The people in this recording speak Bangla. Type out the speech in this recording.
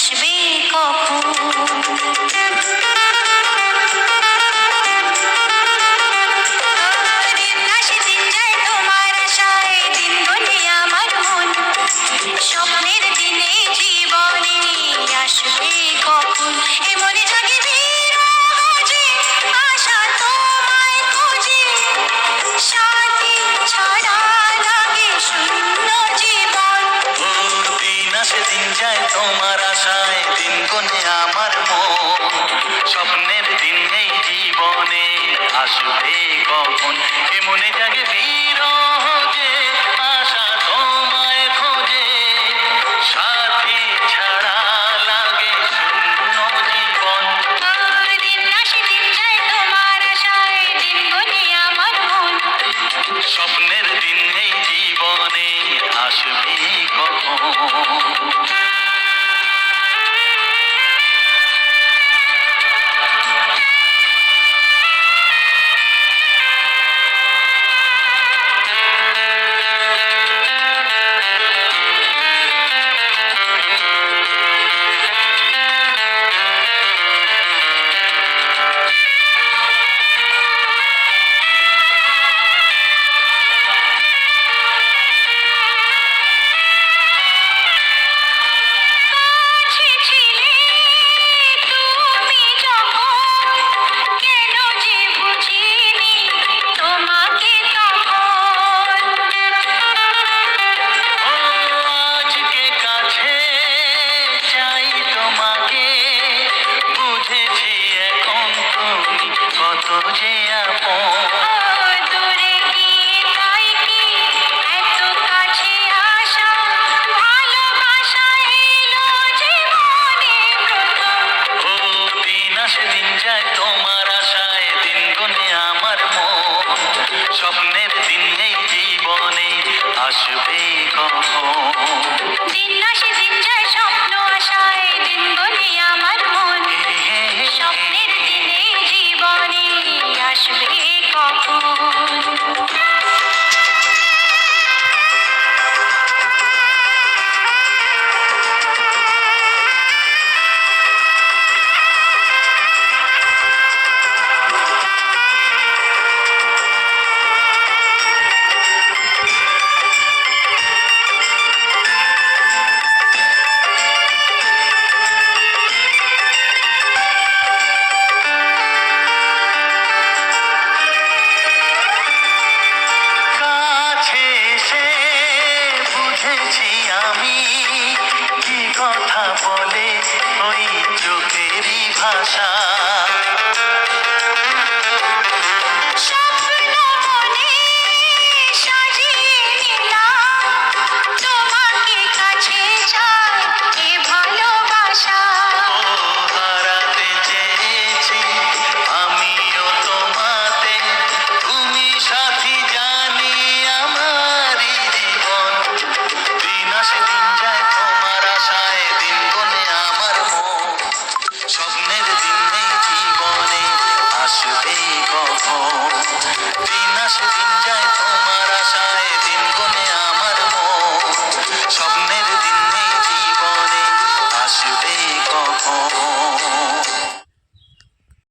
আসবে কখন। দিন আসে দিন যায় তোমার আশায়, দিন গোনে আমার মন, স্বপ্নের দিনে জীবনে আসবে কখন। এ মনে জাগে বিরহে আশা তোমায় খোঁজে, সাথী ছাড়া লাগে শূন্য জীবন। দিন আসে দিন যায় তোমার আশায়, দিন গোনে আমার মন, স্বপ্নের দিন নেই জীবনে আসবে কখন। এ মনে জাগে বিরহ যে আশা তোমায় খোঁজে, সাথী ছাড়া লাগে শূন্য জীবন। দিন আসে দিন যায় তোমার আশায়, দিন গোনে আমার মন, স্বপ্নের দিন নেই জীবনে আসবে কখন।